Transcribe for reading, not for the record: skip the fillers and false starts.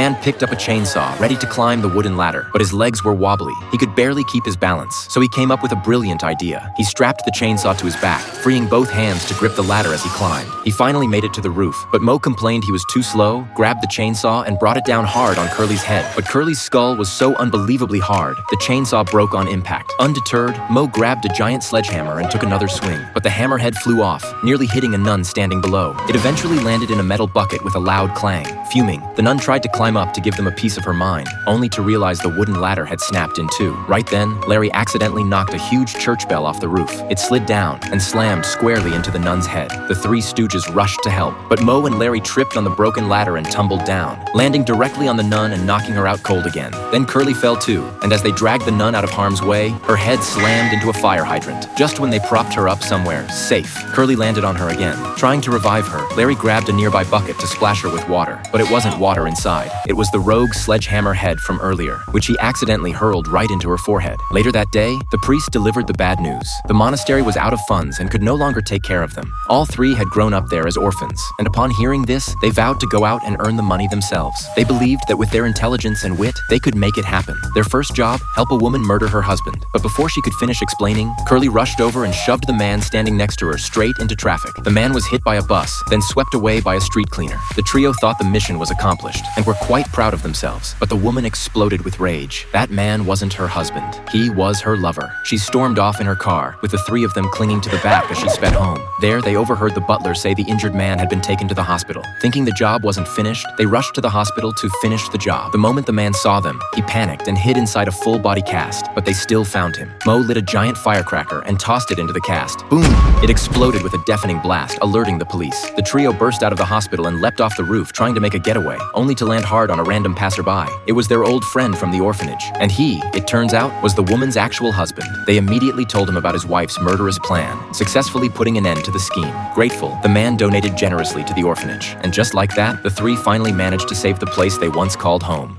man picked up a chainsaw, ready to climb the wooden ladder, but his legs were wobbly. He could barely keep his balance, so he came up with a brilliant idea. He strapped the chainsaw to his back, freeing both hands to grip the ladder as he climbed. He finally made it to the roof, but Mo complained he was too slow, grabbed the chainsaw, and brought it down hard on Curly's head. But Curly's skull was so unbelievably hard, the chainsaw broke on impact. Undeterred, Mo grabbed a giant sledgehammer and took another swing, but the hammerhead flew off, nearly hitting a nun standing below. It eventually landed in a metal bucket with a loud clang. Fuming, the nun tried to climb up to give them a piece of her mind, only to realize the wooden ladder had snapped in two. Right then, Larry accidentally knocked a huge church bell off the roof. It slid down and slammed squarely into the nun's head. The three stooges rushed to help, but Mo and Larry tripped on the broken ladder and tumbled down, landing directly on the nun and knocking her out cold again. Then Curly fell too, and as they dragged the nun out of harm's way, her head slammed into a fire hydrant. Just when they propped her up somewhere safe, Curly landed on her again. Trying to revive her, Larry grabbed a nearby bucket to splash her with water, but it wasn't water inside. It was the rogue sledgehammer head from earlier, which he accidentally hurled right into her forehead. Later that day, the priest delivered the bad news. The monastery was out of funds and could no longer take care of them. All three had grown up there as orphans, and upon hearing this, they vowed to go out and earn the money themselves. They believed that with their intelligence and wit, they could make it happen. Their first job, help a woman murder her husband. But before she could finish explaining, Curly rushed over and shoved the man standing next to her straight into traffic. The man was hit by a bus, then swept away by a street cleaner. The trio thought the mission was accomplished and were quite proud of themselves, but the woman exploded with rage. That man wasn't her husband. He was her lover. She stormed off in her car, with the three of them clinging to the back as she sped home. There, they overheard the butler say the injured man had been taken to the hospital. Thinking the job wasn't finished, they rushed to the hospital to finish the job. The moment the man saw them, he panicked and hid inside a full-body cast, but they still found him. Mo lit a giant firecracker and tossed it into the cast. Boom! It exploded with a deafening blast, alerting the police. The trio burst out of the hospital and leapt off the roof, trying to make a getaway, only to land hard on a random passerby. It was their old friend from the orphanage, and he, it turns out, was the woman's actual husband. They immediately told him about his wife's murderous plan, successfully putting an end to the scheme. Grateful, the man donated generously to the orphanage, and just like that, the three finally managed to save the place they once called home.